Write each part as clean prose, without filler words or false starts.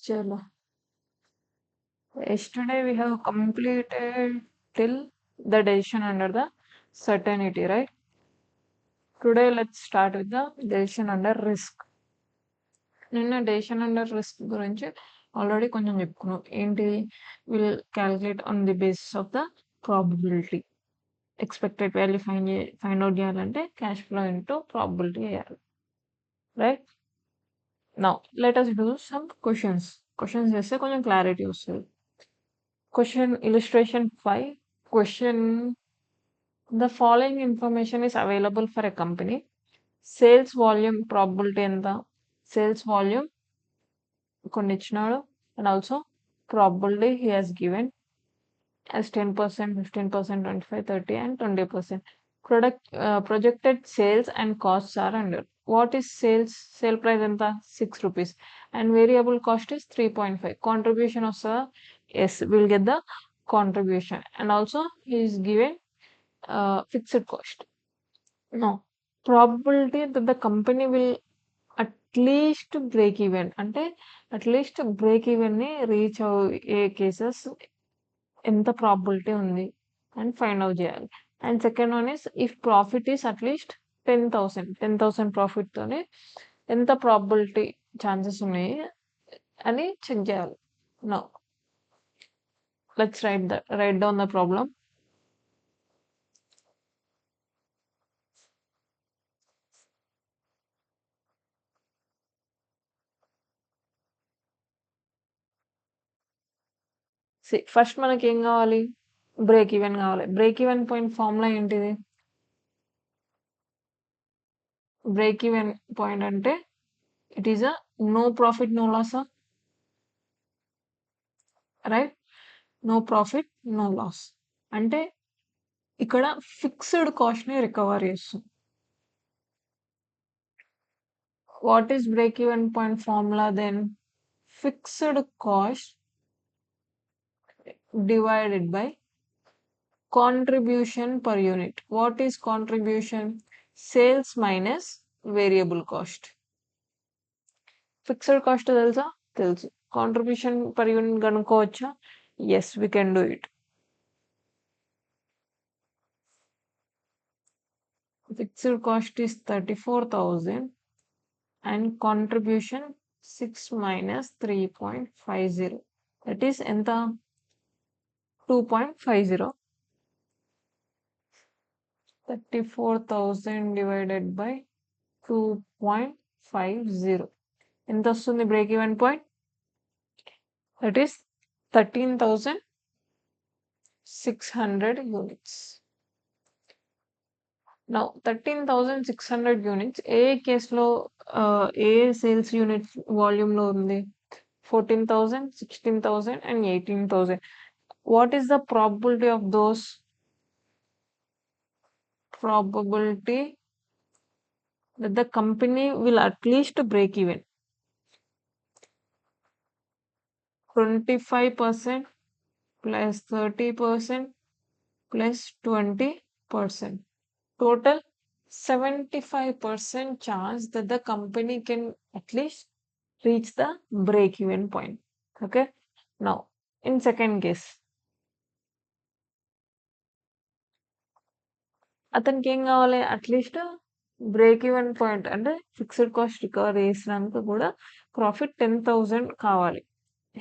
Chalo. Yesterday we have completed till the decision under the certainty, right? Today let's start with the decision under risk. నిన్న decision under risk గురించి already కొంచెం చెప్పుకున్నాం. ఏంటి? Will calculate on the basis of the probability. Expected value find out చేయాలంటే cash flow into probability చేయాలి, right? Now let us do some questions. Questions చేస్తే కొంచెం clarity వస్తుంది. Question illustration 5. Question: the following information is available for a company. Sales volume probability ఎంత? Sales volume కొన్ని ఇచ్చినాడు, and also probability he has given as 10%, 15%, 25%, 30% and 20%. Projected sales and costs are under. What is sale price ఎంత? 6 rupees and variable cost is 3.5. Contribution వస్తుందా? Yes, we'll get the contribution, and also he is given fixed cost. Now, probability that the company will at least break even, అంటే at least break even ని reach అయ్యే cases ఎంత probability ఉంది అని find out చేయాలి. And second one is if profit is at least 10,000 profit తోనే ఎంత probability chances ఉన్నాయి అని చెక్ చేయాలి. Now let's write down the problem. First మనకి ఏం కావాలి? బ్రేక్ ఈవెన్ కావాలి. బ్రేక్ ఈవెన్ పాయింట్ ఫార్ములా ఏంటిది? బ్రేక్ ఈవెన్ పాయింట్ అంటే it is a no profit no loss, right? No profit no loss అంటే ఇక్కడ ఫిక్స్డ్ కాస్ట్ ని రికవర్ చేస్తుంది. What is break even point formula then? Fixed cost divided by contribution per unit. What is contribution? Sales minus variable cost. Fixed cost తెలుసా? తెలుసు. Contribution per unit కనుక్కోవచ్చా? Yes, we can do it. Fixed cost is 34,000 and contribution 6 minus 3.50. That is ఎంత? 2.50. 34,000 divided by 2.50. ఎంత వస్తుంది break even point? That is 13,600 units. Now 13,600 units ఏ కేసులో ఏ sales unit వాల్యూమ్లో ఉంది? 14,000, 16,000 and 18,000. What is the probability of those? Probability that the company will at least break even. 25% plus 30% plus 20%. Total 75% chance that the company can at least reach the break-even point. Okay. Now, in second case, అతనికి ఏం కావాలి? At least break even point అంటే fixed cost recover చేసినందుకు కూడా profit 10,000 కావాలి.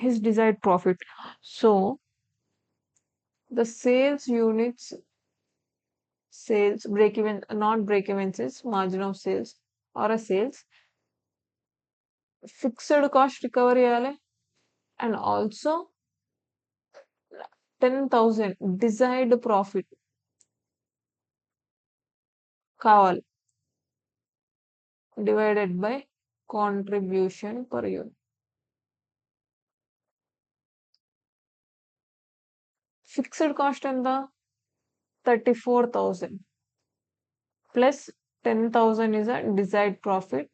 His desired profit. So the sales units, sales break even, not break even sales, margin of sales or a sales, fixed cost recover చేయాలి and also 10,000 desired profit కావాలి divided by contribution per unit. Fixed cost ఎంత? 34,000 plus 10,000 is a desired profit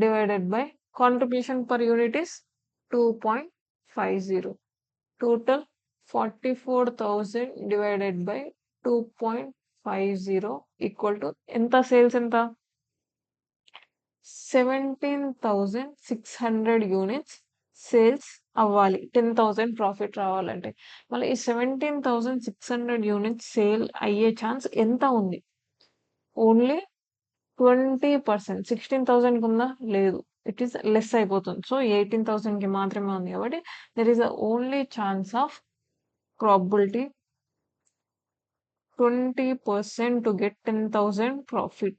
divided by contribution per unit is 2.50. Total 44,000 divided by 2.50 equal to ఎంత? Sales ఎంత? 17,600 units sales అవ్వాలి 10,000 profit రావాలంటే. మళ్ళీ ఈ 17,600 units sale అయ్యే chance ఎంత ఉంది? ఓన్లీ 20%. 16,000 ఉందా? లేదు. ఇట్ ఈస్ లెస్ అయిపోతుంది. సో 18,000కి మాత్రమే ఉంది కాబట్టి there is only chance of probability 20% to get 10,000 profit.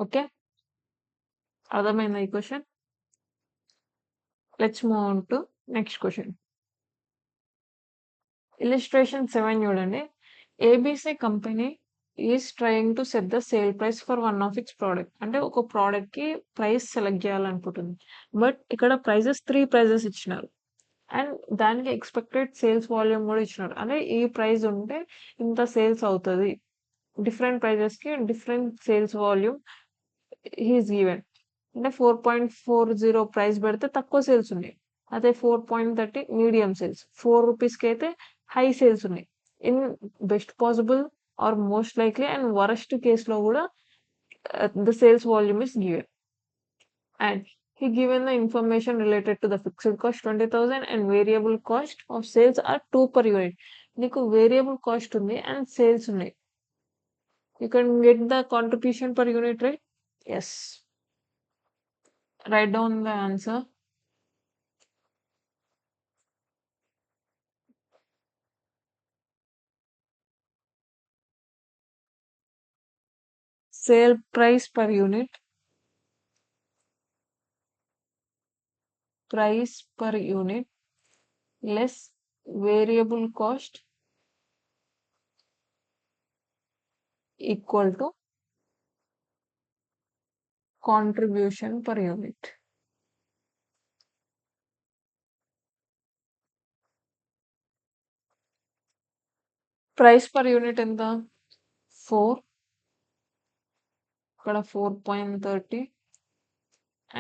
Okay, అర్థమైందా ఈ question? Let's move on to next question. Illustration 7 చూడండి. ABC company is trying to set the sale price for one of it's product. అంటే ఒక product కి price select చేయాలనుకుంటుంది. But ఇక్కడ prices 3 prices ఇచ్చినారు and దానికి expected sales volume కూడా ఇచ్చినారు. అంటే ఈ ప్రైస్ ఉంటే ఇంత సేల్స్ అవుతుంది. డిఫరెంట్ ప్రైజెస్ కి different sales volume he's given. అంటే 4.40 ప్రైస్ పెడితే తక్కువ సేల్స్ ఉన్నాయి. అదే 4.30 మీడియం సేల్స్. 4 రూపీస్కి అయితే హై సేల్స్ ఉన్నాయి. In best possible are most likely and worst కేసులో కూడా the sales volume is given. And he given the information related to the fixed cost 20,000 and variable cost of sales are 2 per unit. నీకు variable cost ఉంది and sales ఉన్నాయి. You can get the contribution per unit, right? Yes. Write down the answer. Sale price per unit. Price per unit less variable cost equal to contribution per unit. Price per unit ఎంత? 4, ఇక్కడ 4.30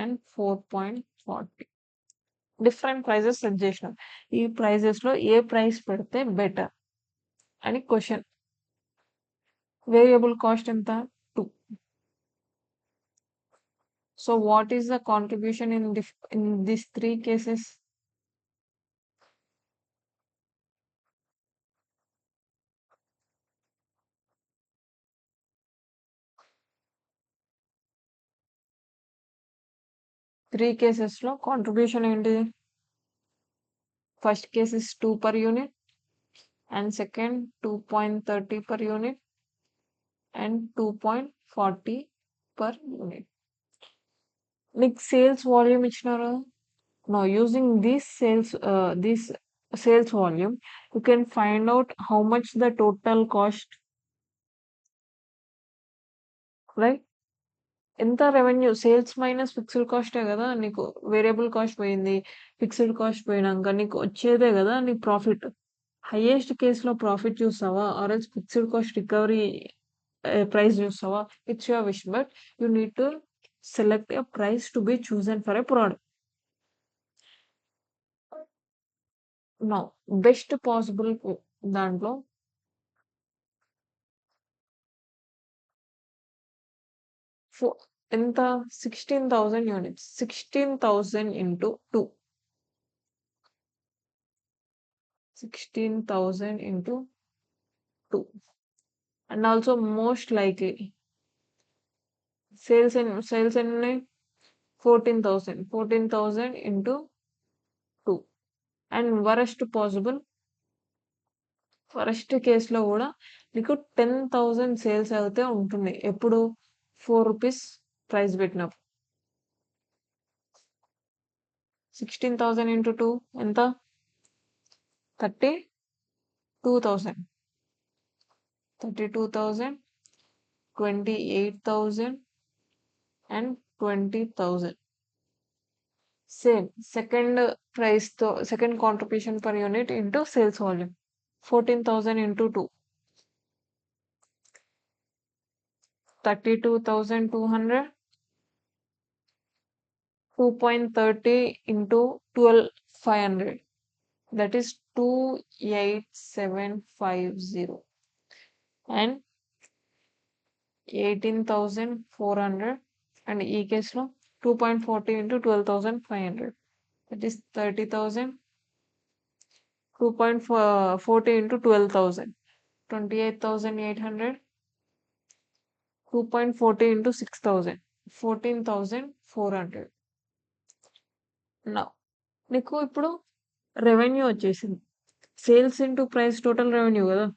and 4.40. Different prices set చేసినాం. ఈ ప్రైజెస్లో ఏ price పెడితే better అని question. Variable cost ఎంత? 2. So what is the contribution in this 3 cases? Three కేసెస్లో contribution ఏంటి? First case is 2 per unit and second 2.30 per unit and 2.40 per unit. నీకు sales volume ఇచ్చినారు. Now using this sales volume, you can find out how much the total cost, right? ఎంత revenue? Sales minus fixed కాస్టే కదా. నీకు variable cost పోయింది, fixed cost పోయినాక నీకు వచ్చేదే కదా నీ ప్రాఫిట్. హైయెస్ట్ కేసులో ప్రాఫిట్ చూస్తావా or else fixed cost recovery price చూస్తావా? It's your wish, but you need to select a price to be chosen for a product. No best possible దాంట్లో ఎంత? 16,000 units. 16,000 into 2. 16,000 into 2. And also most likely sales ఎన్ని? 14,000. 14,000 into 2. And worst కేసులో కూడా నీకు 10,000 sales అయితే ఉంటుంది. ఎప్పుడు? 4 rupees price పెట్టినప్పుడు. 16,000 into 2 ఎంత? 32,000. 32,000, 28,000 and 20,000. సేమ్ సెకండ్ ప్రైస్తో second contribution per unit into sales volume. 14,000 into 2. 32,200. 2.30 into 12,500. That is 28,750. And 18,400, and ఈ కేసులో 2.40 into 12,500, that is 30,000. 2.40 into 12,000, 28,800. 2.40 into 6,000, 14,400. నా నీకు ఇప్పుడు రెవెన్యూ వచ్చేసింది. Sales into price total revenue కదా.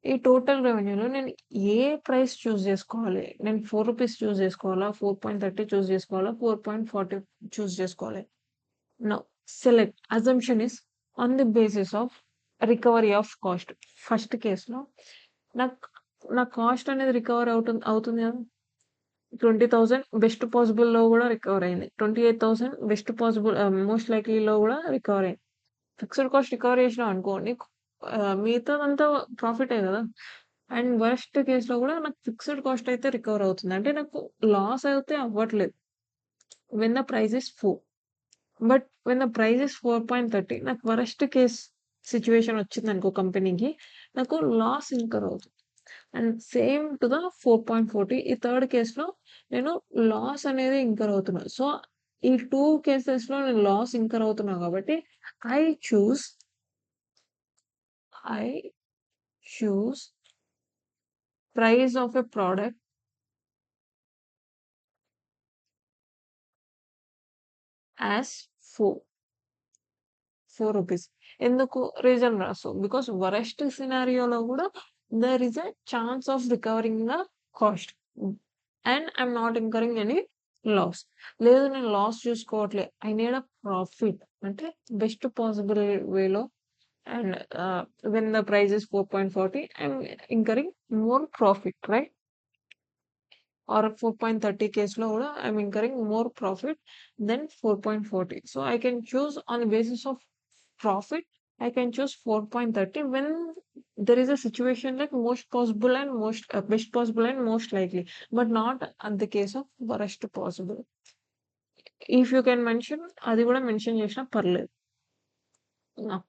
ఈ టోటల్ రెవెన్యూలో నేను ఏ ప్రైస్ చూస్ చేసుకోవాలి? నేను ₹4 చూస్ చేసుకోవాలా, 4.30 చూస్ చేసుకోవాలా, 4.40 చూస్ చేసుకోవాలి? Now select. Assumption is on the basis of recovery of cost. First కేసులో నాకు నా కాస్ట్ అనేది రికవర్ అవుతుంది కదా. 20,000 బెస్ట్ పాసిబుల్లో కూడా రికవర్ అయింది. 28,000 బెస్ట్ పాసిబుల్ మోస్ట్ లైక్లీలో కూడా రికవర్ అయింది. ఫిక్స్డ్ కాస్ట్ రికవర్ చేసినాం అనుకో, నీకు మిగతాదంతా ప్రాఫిటే కదా. అండ్ వర్స్ట్ కేసులో కూడా నాకు ఫిక్స్డ్ కాస్ట్ అయితే రికవర్ అవుతుంది. అంటే నాకు లాస్ అయితే అవ్వట్లేదు when the price is 4. But when the price is 4.30, నాకు వరస్ట్ కేస్ సిచ్యువేషన్ వచ్చిందనుకో కంపెనీకి, నాకు లాస్ ఇంకర్ అవుతుంది. అండ్ సేమ్ టు ద 4.40, ఈ థర్డ్ కేసులో నేను లాస్ అనేది ఇంకర్ అవుతున్నా. సో ఈ 2 కేసెస్‌లో నేను లాస్ ఇంకర్ అవుతున్నా కాబట్టి I choose price of a product as 4 rupees. ఎందుకు? రీజన్ రాసు. బికాస్ వరస్ట్ సినారియోలో కూడా there is a chance of recovering the cost and I'm not incurring any loss. లేదు నేను లాస్ చూసుకోవట్లే, ఐ నీడ్ అ ప్రాఫిట్ అంటే బెస్ట్ పాసిబుల్ వేలో. And when the price is 4.40, I'm incurring more profit, right? Or 4.30 కేసులో కూడా I'm incurring more profit then 4.40. So I can choose on the basis of profit. I can choose 4.30 when there is a situation like most possible and best possible and most likely, but not at the case of worst possible. If you can mention, అది కూడా mention చేసినా పర్లేదు. Now,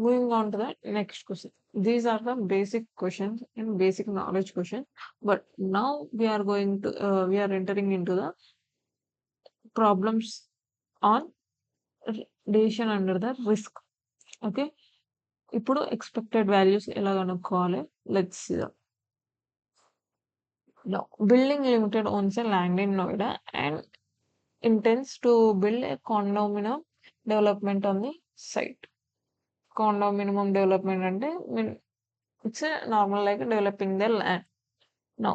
moving on to the next question. These are the basic questions and basic knowledge questions. But now we are entering into the problems on decision under the risk. Okay. ఇప్పుడు expected values ఎలా కనుక్కోవాలి? Let's see. Now building limited owns a land in Noida and intends to build a condominium development on the site. Condominium development అంటే it's a normal like developing the land. Now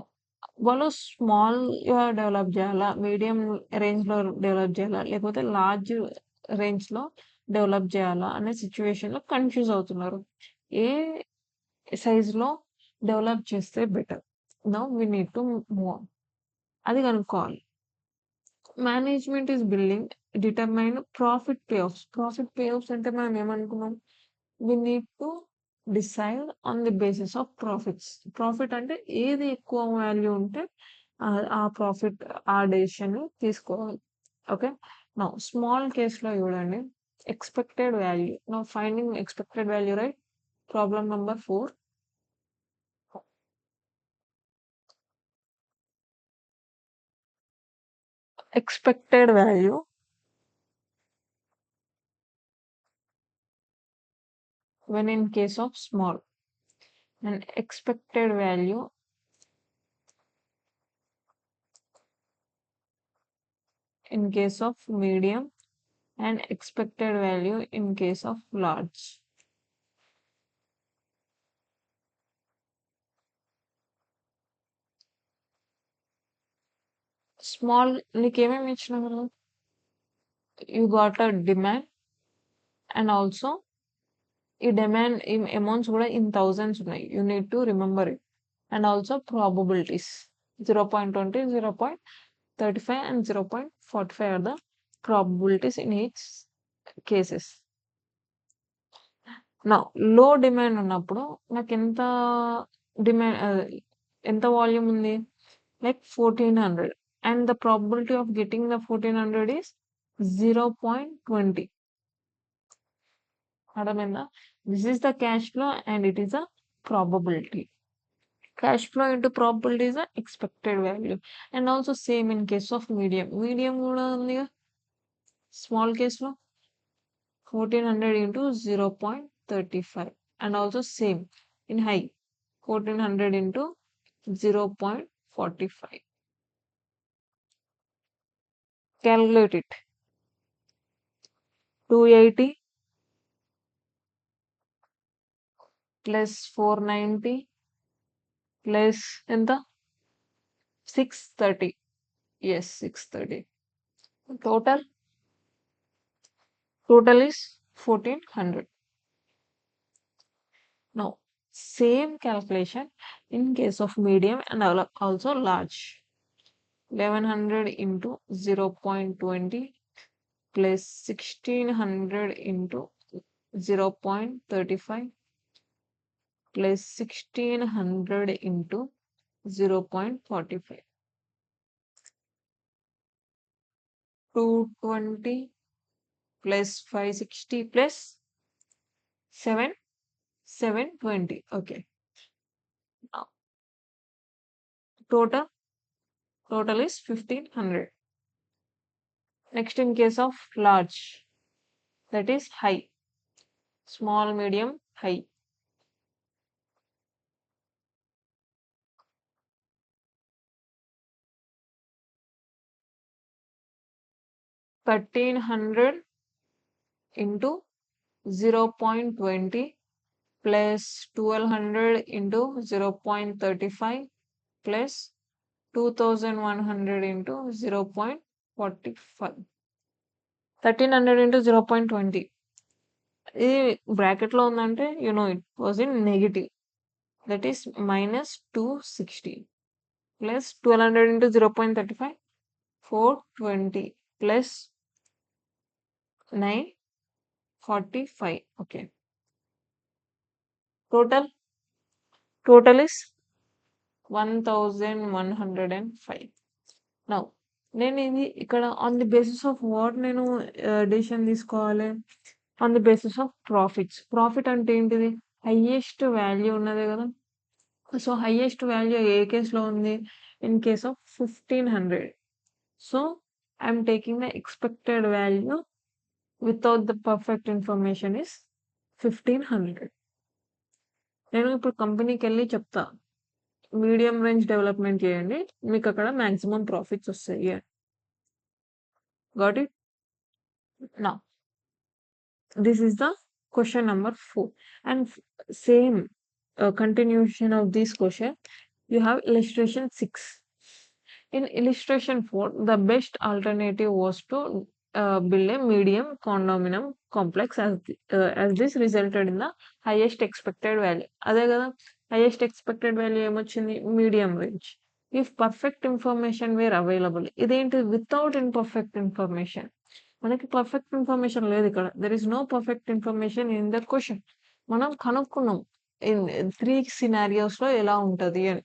వాళ్ళు స్మాల్గా develop చేయాలా, medium రేంజ్లో develop చేయాలా, లేకపోతే large రేంజ్లో develop చేయాలా అనే సిచ్యువేషన్లో కన్ఫ్యూజ్ అవుతున్నారు. ఏ సైజులో డెవలప్ చేస్తే better? Now we need to move on. అది కనుక్కోవాలి. Management is building determine profit payoffs. Profit payoffs అంటే మనం ఏమనుకున్నాం? We need to decide on the basis of profits. Profit అంటే ఏది ఎక్కువ వాల్యూ ఉంటే ఆ ప్రాఫిట్ ఆ డెసిషన్ తీసుకోవాలి. ఓకే. నౌ స్మాల్ కేసులో చూడండి, expected value. Now finding expected value, right? Problem number 4. expected value when in case of small and expected value in case of medium and expected value in case of large. Small నీకేమేమి ఇచ్చినా కదా, you got a demand and also ఈ demand amounts కూడా in thousands ఉన్నాయి. You need to remember it. And also probabilities 0.20, 0.35 and 0.45 are the probabilities in each cases. నా లో demand ఉన్నప్పుడు నాకు ఎంత వాల్యూమ్ ఉంది? Like 1400, and the probability of getting the 1400 is 0.20. అర్థమైందా? This is the cash flow and it is a probability. Cash flow into probability is the expected value. And also same in case of medium. Medium కూడా ఉంది small case లో 1400 into 0.35. And also same in high 1400 into 0.45. Calculate it. 280 plus 490 plus ఎంత 630. Yes, 630. Total is 1400. Now same calculation in case of medium and also large. 1100 into 0.20 plus 1600 into 0.35 plus 1600 into 0.45. 220 plus 560 plus 720. Okay. Now total is 1500. Next in case of large, that is high. Small, medium, high. 1300 into 0.20 plus 1200 into 0.35 plus 2100 into 0.45. 1300 into 0.20. ఇది bracket లో ఉందంటే it was in negative. That is minus 260 plus 1200 into 0.35 420 plus 945. Okay. Total is 1105. Now నేను ఇది ఇక్కడ on the basis of what నేను decision తీసుకోవాలి? On the basis of profits. Profit అంటే ఏంటిది? హైయెస్ట్ వాల్యూ ఉన్నదే కదా. సో హైయెస్ట్ వాల్యూ ఏ కేసులో ఉంది? In case of 1500. So I'm taking the expected value without the perfect information is 1500. నేను ఇప్పుడు కంపెనీకి వెళ్ళి చెప్తా మీడియం రేంజ్ డెవలప్మెంట్ చేయండి, మీకు అక్కడ మాక్సిమం ప్రాఫిట్స్ వస్తాయి. Got it? Now this is the question number 4 and same continuation of this question. You have illustration 6. In illustration 4, the best alternative was to build a medium condominium complex as this resulted in the highest expected value. అదే కదా highest expected value ఏమొచ్చింది? Medium range. If perfect information were available. ఇదేంటి? Without imperfect information. మనకి perfect information లేదు ఇక్కడ. There is no perfect information in the question. మనం కనుక్కున్నాం in 3 సినారియోస్లో ఎలా ఉంటుంది అని.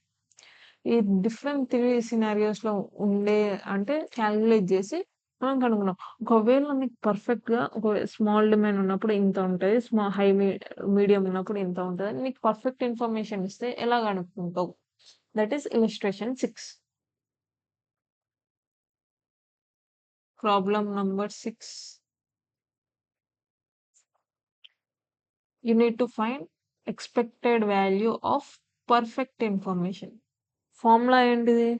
ఈ డిఫరెంట్ 3 సినారియోస్లో ఉండే అంటే క్యాలిక్యులేట్ చేసి మనం కనుక్కున్నాం. ఒకవేళ నీకు పర్ఫెక్ట్గా ఒక స్మాల్ డిమాండ్ ఉన్నప్పుడు ఇంత ఉంటుంది, హై మీడియం ఉన్నప్పుడు ఇంత ఉంటుంది, నీకు పర్ఫెక్ట్ ఇన్ఫర్మేషన్ ఇస్తే ఎలా కనుక్కుంటావు? That is illustration 6. Problem number 6. You need to find expected value of perfect information. Formula ఏంటిది?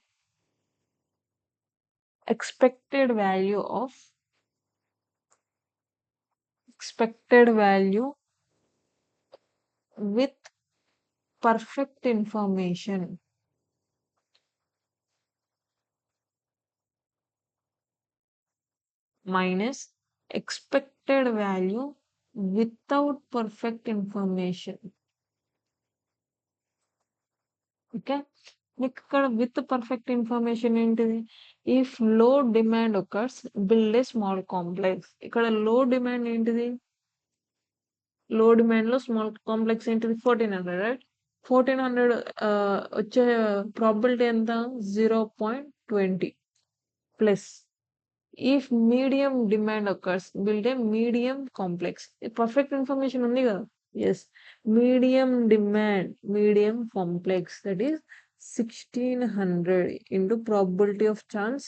Expected value with perfect information minus expected value without perfect information. Okay, మీకు ఇక్కడ విత్ పర్ఫెక్ట్ ఇన్ఫర్మేషన్ ఏంటిది? If low demand occurs build a small complex. ఇక్కడ low demand ఏంటిది? లో demand లో small complex ఏంటిది? 1400, right? 1400 వచ్చే ప్రాబిలిటీ ఎంత? 0.20 plus if medium demand occurs build a medium complex. Perfect information ఉంది కదా. Yes, medium complex, that is 1600 into probability of chance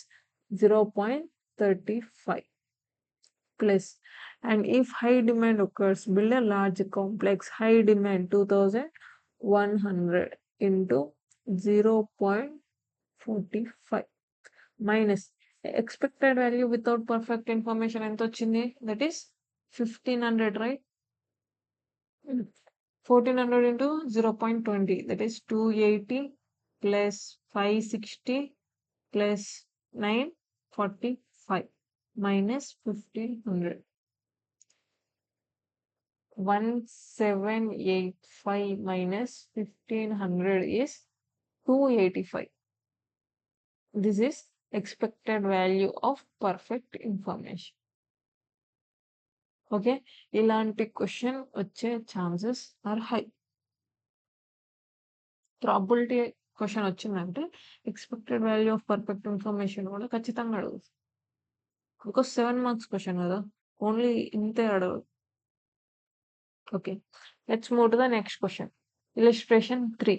0.35 plus. And if high demand occurs, build a large complex high demand 2100 into 0.45 minus expected value without perfect information ఎంత వచ్చింది, that is 1500, right? 1400 into 0.20, that is 280 plus 560 plus 945 minus 1500. 1785 minus 1500 is 285. This is expected value of perfect information. Okay, ఇలాంటి question వచ్చే chances are high. Probability question వచ్చిందంటే expected value of perfect information కూడా ఖచ్చితంగా అడుగుతుంది. Because 7 marks question కదా, only ఇంతే అడగదు. Okay, let's move to the next question. Illustration 3.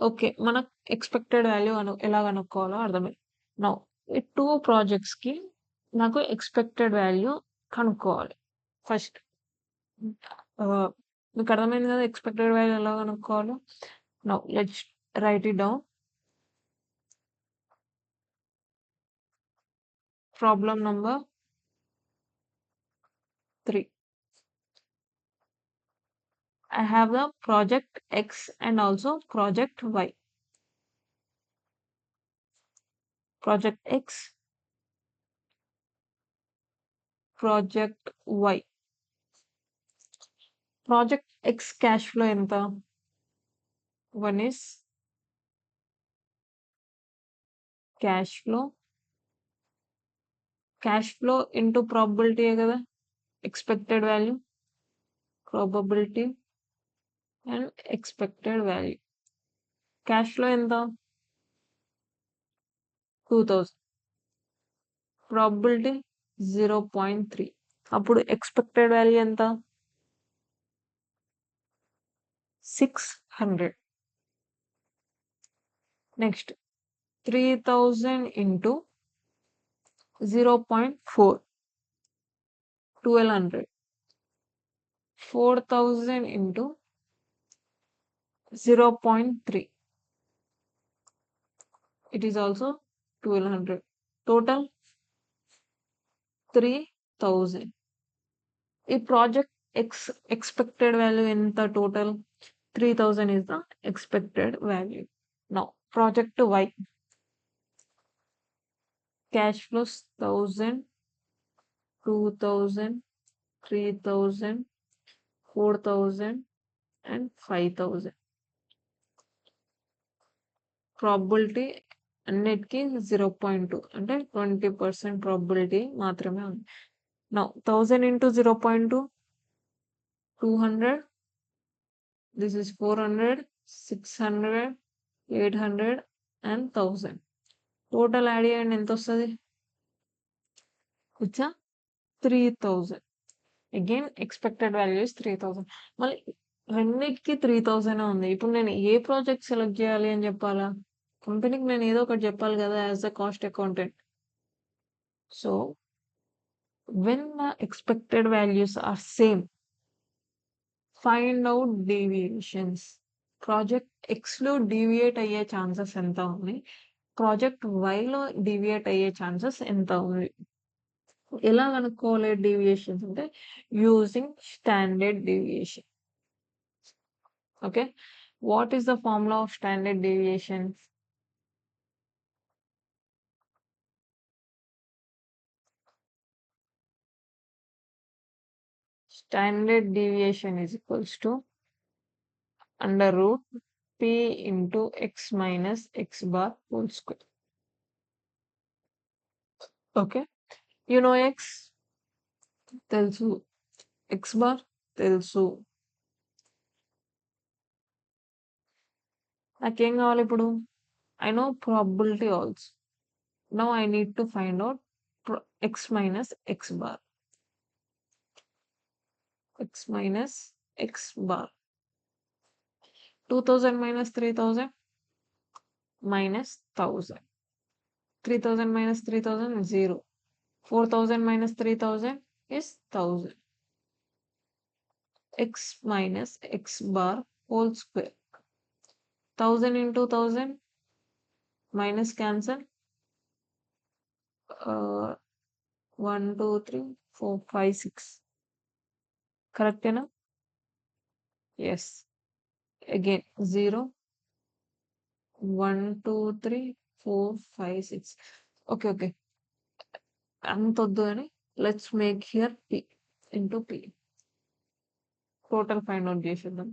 Okay, మనకు ఎక్స్పెక్టెడ్ వాల్యూ ఎలా కనుక్కోవాలో అర్థమైంది. నౌ ఈ 2 ప్రాజెక్ట్స్కి నాకు ఎక్స్పెక్టెడ్ వాల్యూ కనుక్కోవాలి. ఫస్ట్ మీకు అర్థమైంది కదా ఎక్స్పెక్టెడ్ వాల్యూ ఎలా కనుక్కోవాలో. Now let's write it down. Problem number 3. I have the project X and also project Y. Project X, project Y. Project X cash flow ఎంత? One is cash flow into probability కదా, expected value, probability and expected value. Cash flow ఎంత? 2000, probability 0.3. అప్పుడు expected value ఎంత? 600. Next 3000 into 0.4, 1200. 4000 into 0.3, it is also 1200. Total 3000. ఈ project X expected value ఎంత? Total 3000 is the expected value. Now project Y, cash flows 1000, 2000, 3000, 4000 and 5000. Probability అన్నిటికీ 0.2 అంటే 20% probability మాత్రమే ఉంది. Now 1000 into 0.2, 200. This is 400, 600, 800 and 1000. Total add చేయండి, ఎంత వస్తుంది? వచ్చా 3000. Again expected value is 3000. మళ్ళీ రెండింటికి 3000 ఉంది. ఇప్పుడు నేను ఏ ప్రాజెక్ట్ సెలెక్ట్ చేయాలి అని చెప్పాలా? కంపెనీకి నేను ఏదో ఒకటి చెప్పాలి కదా as the cost accountant. So when the expected values are same, find out deviations. Project ఎక్స్లో డీవియేట్ అయ్యే ఛాన్సెస్ ఎంత ఉంది, ప్రాజెక్ట్ వైలో డీవియేట్ అయ్యే ఛాన్సెస్ ఎంత ఉంది. ఎలా కనుక్కోవాలి డీవియేషన్స్ అంటే using standard deviation. Okay, what is the formula of standard deviation? Standard deviation is equals to under root p into x minus x bar whole square. Okay, you know x తెలుసు, x bar తెలుసు. నాకేం కావాలి ఇప్పుడు? I know probability also. Now I need to find out x minus x bar. X minus x bar. 2000 minus 3000 minus 1000. 3000 minus 3000 is 0. 4000 minus 3000 is 1000. X minus x bar whole square. 1000 into 1000 minus cancel. 1, 2, 3, 4, 5, 6. Correct enough? Yes. Again 0, 1, 2, 3, 4, 5, 6. Okay. Let's make here P into P. Total find out చేసేద్దాం.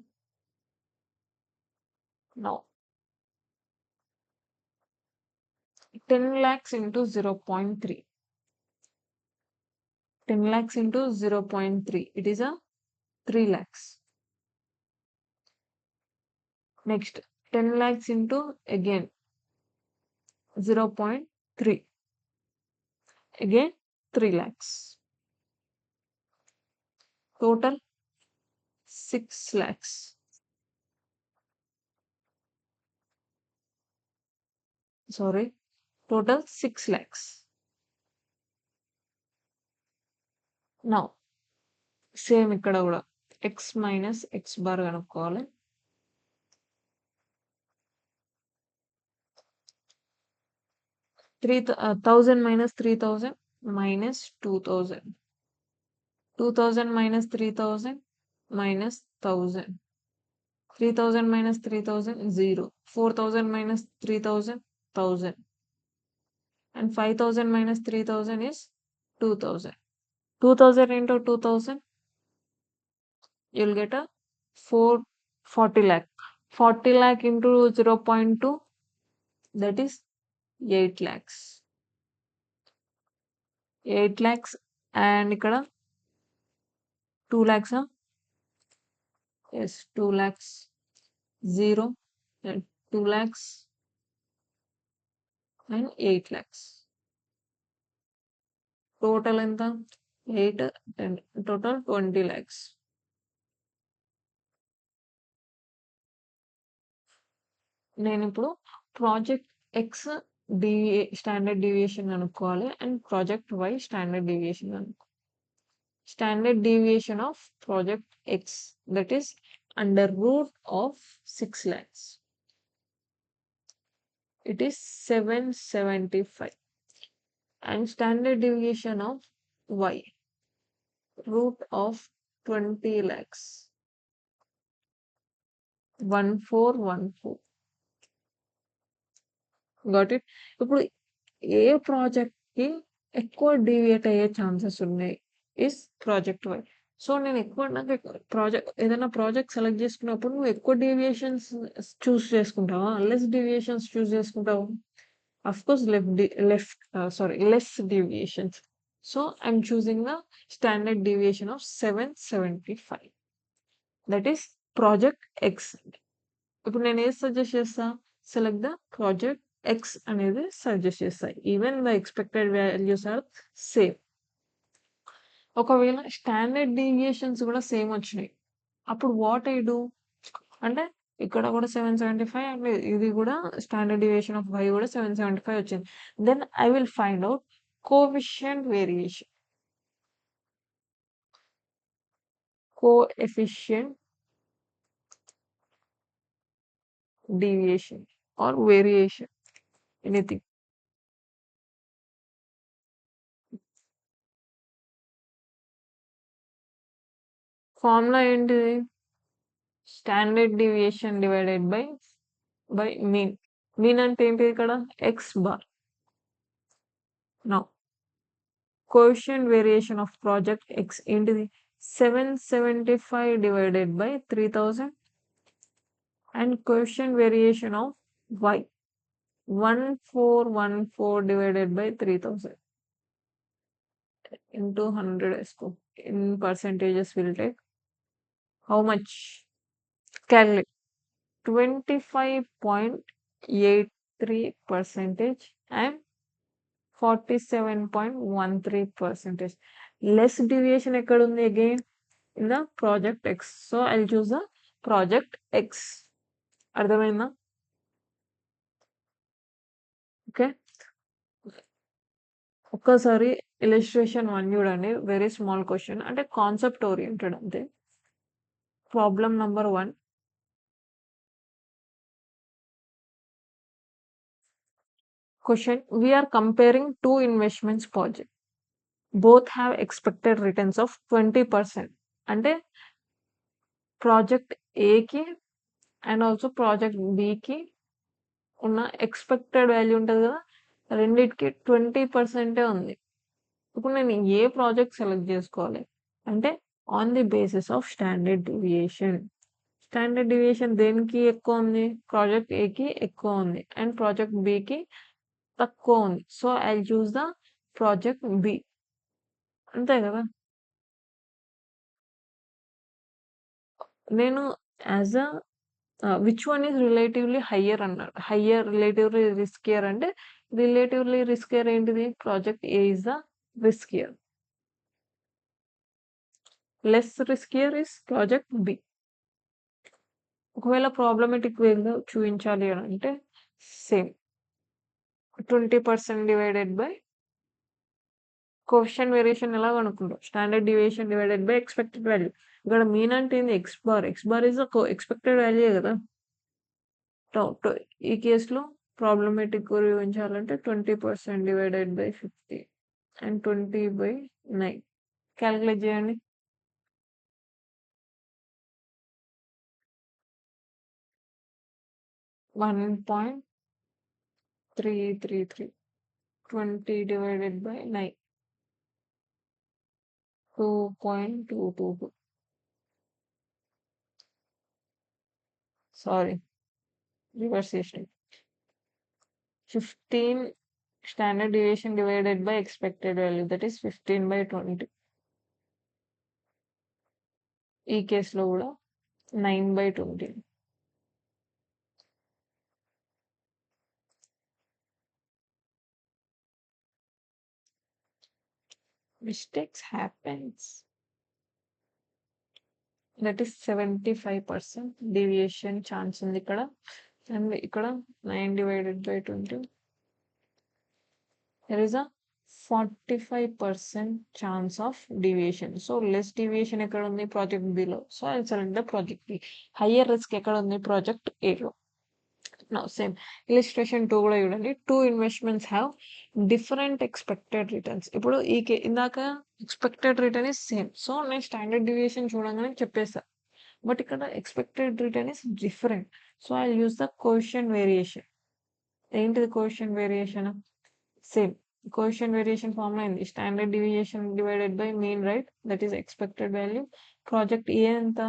Now 10 lakhs into 0.3. 10 lakhs into 0.3. It is a 3 lakhs. Next 10 lakhs into again 0.3. Again 3 lakhs. Total 6 lakhs. Sorry. Total 6 lakhs. Now same ఇక్కడ కూడా x minus x bar కనుక్కోవాలి. 1000 minus 3000 minus 2000. 2000 minus 3000 minus 1000. 3000 minus 3000 0. 4000 minus 3000 1000. And 5000 minus 3000 is 2000. 2000 into 2000 you'll get a 40 lakh. 40 lakh into 0.2 that is 8 lakhs. 8 lakhs and ఇక్కడ 2 lakhs. Yes, 2 lakhs 0 and 2 lakhs and 8 lakhs. Total ఎంత 8 and total 20 lakhs. నేను ఇప్పుడు project X standard deviation అనుకోవాలి and project Y standard deviation అనుకో. Standard deviation of project X, that is under root of 6 lakhs. It is 775. And standard deviation of Y, root of 20 lakhs. 1414. Got it? ఇప్పుడు ఏ project కి ఎక్కువ deviate అయ్యే chances ఉన్నాయి is project why. So నేను ఎక్కువ నాకు ఏదైనా ప్రాజెక్ట్ సెలెక్ట్ చేసుకున్నప్పుడు నువ్వు ఎక్కువ డీవియేషన్స్ చూస్ చేసుకుంటావా లెస్ డీవియేషన్స్ చూస్ చేసుకుంటావు? Of course less deviations. So I'm choosing the standard deviation of 775. That is project X. ఇప్పుడు నేను ఏది సజెస్ట్ చేస్తా? సెలెక్ట్ ద ప్రాజెక్ట్ ఎక్స్ అనేది సజెస్ట్ చేస్తాయి. Even the expected values are same. ఒకవేళ standard deviations కూడా same వచ్చినాయి అప్పుడు వాట్ ఐ డూ అంటే ఇక్కడ కూడా 775 అండ్ ఇది కూడా స్టాండర్డ్ డీవియేషన్ ఆఫ్ y కూడా 775 వచ్చింది. Then I will find out coefficient variation. Coefficient deviation or variation, anything. Formula ఏంటిది? Standard deviation divided by mean. Mean అంటే ఏంటి ఇక్కడ? X bar. Now coefficient variation of project X ఏంటిది? 775 divided by 3000 and coefficient variation of y 1414 divided by 3000 into 100 sq. In percentages will take how much? Calculate. 25.83% and 47.13%. Less deviation ఎక్కడ ఉంది again? in the project X. So I'll choose the project X. అర్థమైందా? Okay, ఒక్కసారి illustration 1 చూడండి. Very small question, అంటే concept oriented అంతే. Problem number 1. Question: we are comparing two investments project. Both have expected returns of 20%. అంటే project ఏకి and also project బికి ఉన్న expected value ఉంటుంది కదా, రెండిటికి 20% ఉంది. ఇప్పుడు నేను ఏ ప్రాజెక్ట్ సెలెక్ట్ చేసుకోవాలి అంటే on the basis of standard deviation. Standard deviation దేనికి ఎక్కువ ఉంది? ప్రాజెక్ట్ ఏకి ఎక్కువ ఉంది అండ్ ప్రాజెక్ట్ బికి తక్కువ ఉంది. So I choose the project B. అంతే కదా. నేను as which one is relatively higher అన్నాడు. హయ్యర్ రిలేటివ్లీ రిస్కియర్ అంటే రిలేటివ్లీ రిస్కియర్ ఏంటిది? Project A is the riskier. Less riskier is project B. ఒకవేళ ప్రాబ్లమేటిక్ వేలో చూపించాలి అని అంటే same 20% divided by coefficient variation ఎలా కనుక్కుంటాం? Standard deviation divided by expected value. ఇక్కడ మీన్ అంటే ఏంది? X bar. X bar is expected value కదా. ఈ కేసులో ప్రాబ్లమేటిక్ గురించాలంటే 20% డివైడెడ్ బై 50 అండ్ 20/9 క్యాలిక్యులేట్ చేయండి. 1.333. 20 divided by 9, 2.222. Sorry, reverse చేసిన. 15 standard deviation divided by expected value, that is 15/20. ఈ కేసులో కూడా 9/20. Mistakes happens. That is 75% deviation chance ఉంది ఇక్కడ. అండ్ ఇక్కడ 9 divided by 20. There is a 45% chance of deviation. So less deviation ఎక్కడ ఉంది? ప్రాజెక్ట్ బిలో. So I select the project B. Higher risk ఎక్కడ ఉంది? ప్రాజెక్ట్ ఏలో. నౌ సేమ్ ఇలిస్ట్రేషన్ 2 కూడా చూడండి. Two investments have different expected returns. ఇప్పుడు ఇందాక expected return is same. So నేను స్టాండర్డ్ డివియేషన్ చూడంగానే చెప్పేస్తా. బట్ ఇక్కడ expected return is different. So I use the coefficient variation. ఏంటిది coefficient variation? Same coefficient variation formula ఏంది? Standard deviation divided by mean, right? That is expected value. Project A ఎంత?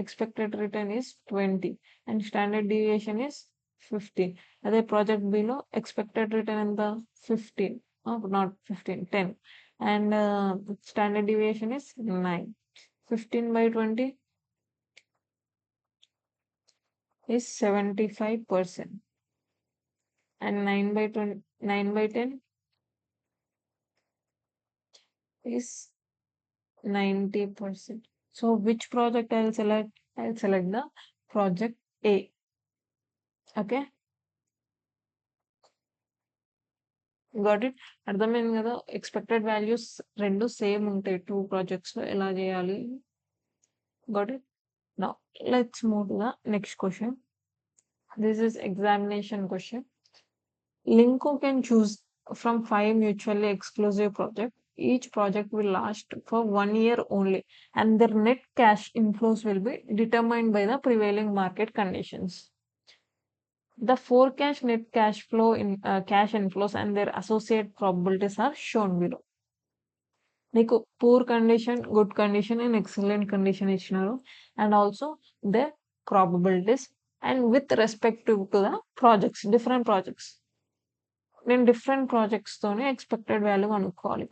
Expected return is 20 and standard deviation is 15. అదే project బిలో expected return ఎంత? 15, not 15, 10 and standard deviation is 9. 15/20 is 75% and 9/10 is 90%. So which project I'll select? I'll select the project A. Okay, got it? అర్థమైంది కదా. Expected values రెండు same ఉంటాయి two projects లో. ఎలా చేయాలి? got it? Now let's move to the next question. This is examination question. Linko can choose from 5 mutually exclusive projects. Each project will last for 1 year only, and their net cash inflows will be determined by the prevailing market conditions. The forecast net cash flow in cash inflows and their associate probabilities are shown below. మీకు poor condition, good condition and excellent condition ఇచ్చినారు and also the probabilities and with respective to the projects, different projects. నేను different projects తోనే expected value కనుక్కోవాలి.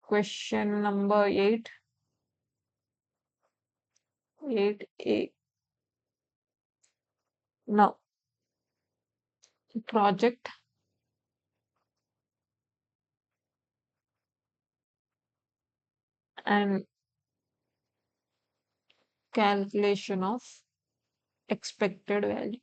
Question number 8A. Now project and calculation of expected value.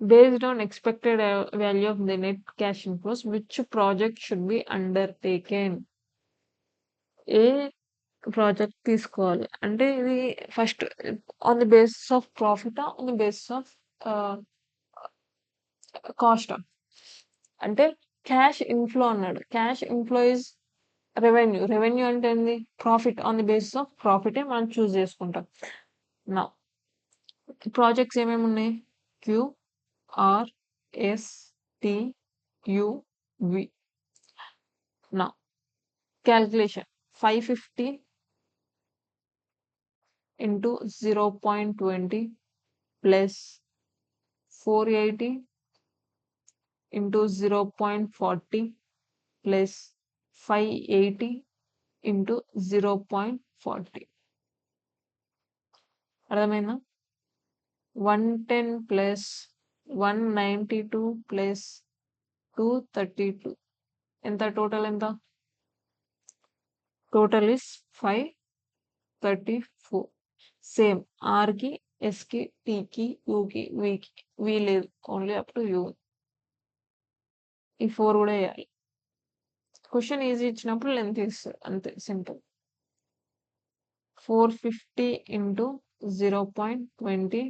Based on expected value of the net cash inflows, which project should be undertaken? ఏ project తీసుకోవాలి అంటే ఇది first on the basis of profit on the basis of cost అంటే cash inflow అన్నాడు. Cash inflow is revenue అంటే ఏంది profit. On the basis of ప్రాఫిటే మనం చూస్ చేసుకుంటాం. నా ప్రాజెక్ట్స్ ఏమేమి ఉన్నాయి? QRSTUV. నా calculation 550 into 0.20 plus 480 into 0.40 plus 580 into 0.40. అర్థమైందా? 110 plus 192 plus 232 ఎంత? టోటల్ ఎంత? Total is 534. సేమ్ ఆర్కి, ఎస్కి, టీకి, యూకి, వీకి. వీ లేదు, ఓన్లీ అప్ టు యూ. ఈ 4 కూడా వేయాలి. క్వశ్చన్ ఈజీ ఇచ్చినప్పుడు లెంత్ ఇస్తారు, అంతే, simple. 450 into 0.20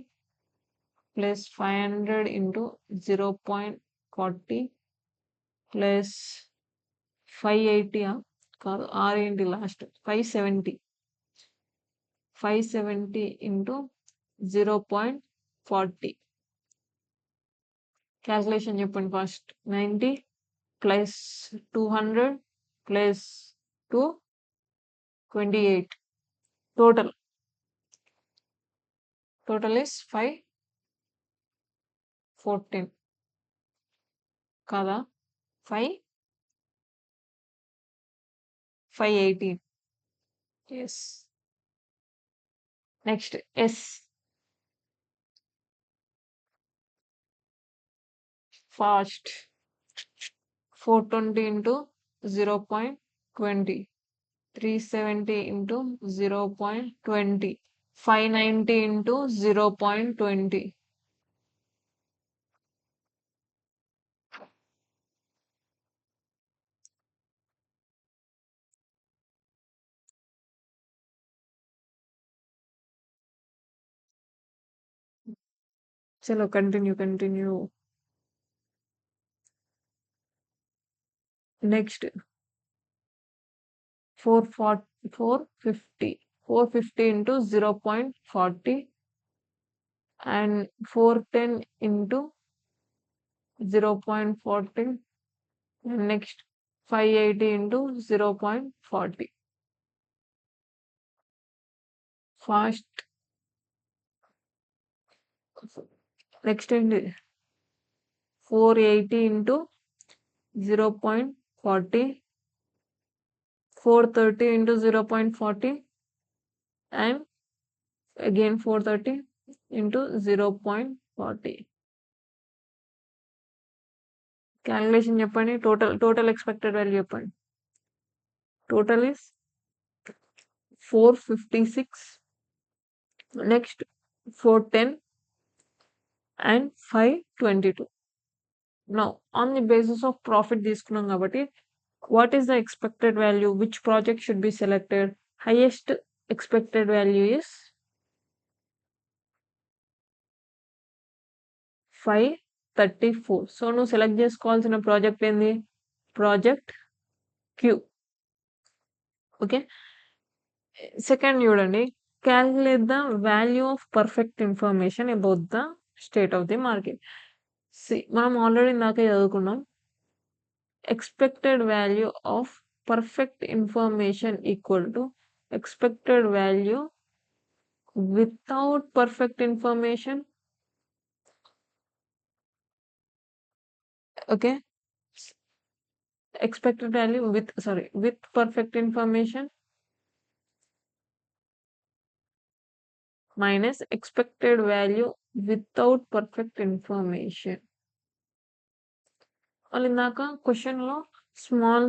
plus 500 into 0.40 plus 580 కాదు, ఆర్ ఏంటి లాస్ట్ 570 into 0.40. క్యాల్కులేషన్ చెప్పండి first. 90 plus 200 plus 228. Total is 514 కదా? 518. Yes. Next S. Fast. 420 into 0.20. 370 into 0.20. 590 into 0.20. Chalo, continue. Next 450 into 0.40 and 410 into 0.40. Next 580 into 0.40. Fast. Next 480 into 0.40, 430 into 0.40 and again 430 into 0.40. Calculation చెప్పండి. Total expected value చెప్పండి. Total is 456. Next 410 and 522. Now on the basis of profit తీసుకున్నాం కాబట్టి what is the expected value? Which project should be selected? Highest expected value is 534. So నువ్వు select చేసుకోవాల్సిన project ఏంది? Project Q. Okay. Second చూడండి, calculate the value of perfect information about the state of the market. మనం already ఇందాకే చదువుకున్నాం. Expected value of perfect information equal to expected value without perfect information. Okay. expected value with perfect information minus expected value without perfect information. వాళ్ళు ఇందాక question లో small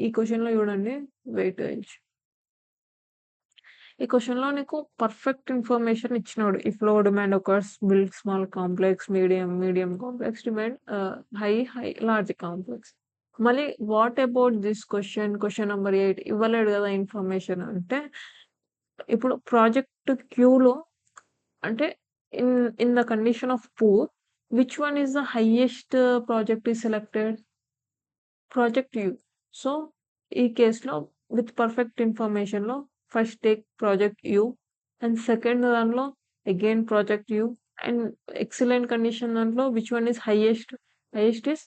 ఈ క్వెషన్‌లో చూడండి. Wait ఈ క్వెషన్‌లో నీకు పర్ఫెక్ట్ ఇన్ఫర్మేషన్ ఇచ్చినోడు. If low demand occurs, build small complex, medium complex, demand high, large complex. మళ్ళీ what about this question number 8 ఇవ్వలేడు కదా ఇన్ఫర్మేషన్ అంటే, ఇప్పుడు ప్రాజెక్ట్ క్యూలో అంటే in in the condition of poor, which one is the highest project is selected? Project U. So, ఈ కేస్‌లో with perfect ఇన్ఫర్మేషన్‌లో first take project U and second దాంట్లో again project U and excellent condition దాంట్లో which one is highest? Highest is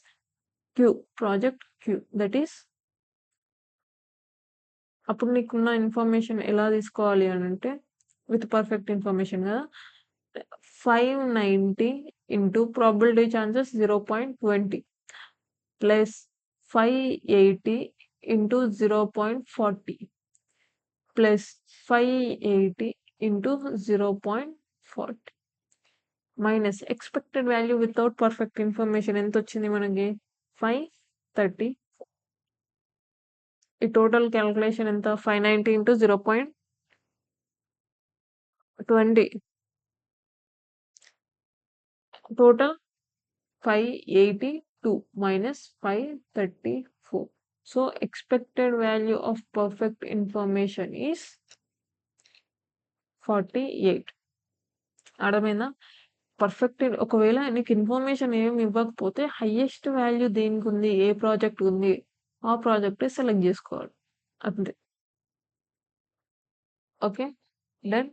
Q. Project Q. That is అప్పుడు నీకున్న information ఎలా తీసుకోవాలి అనంటే విత్ పర్ఫెక్ట్ ఇన్ఫర్మేషన్ కదా! 590 into probability chances 0.20 plus 580 into 0.40 plus 580 into 0.40 minus expected value without perfect information ఎంతొచ్చింది మనకి? 530. ఈ టోటల్ క్యాలిక్యులేషన్ ఎంత? 590 into 0.20 total 582 minus 534. So expected value of perfect information is 48. అర్థమైందా? పర్ఫెక్ట్ ఒకవేళ నీకు ఇన్ఫర్మేషన్ ఏమి ఇవ్వకపోతే హైయెస్ట్ వాల్యూ దేనికుంది? ఏ ప్రాజెక్ట్ ఉంది? ఆ ప్రాజెక్టే సెలెక్ట్ జేసుకోవాలి. అంతే. ఓకే. డన్.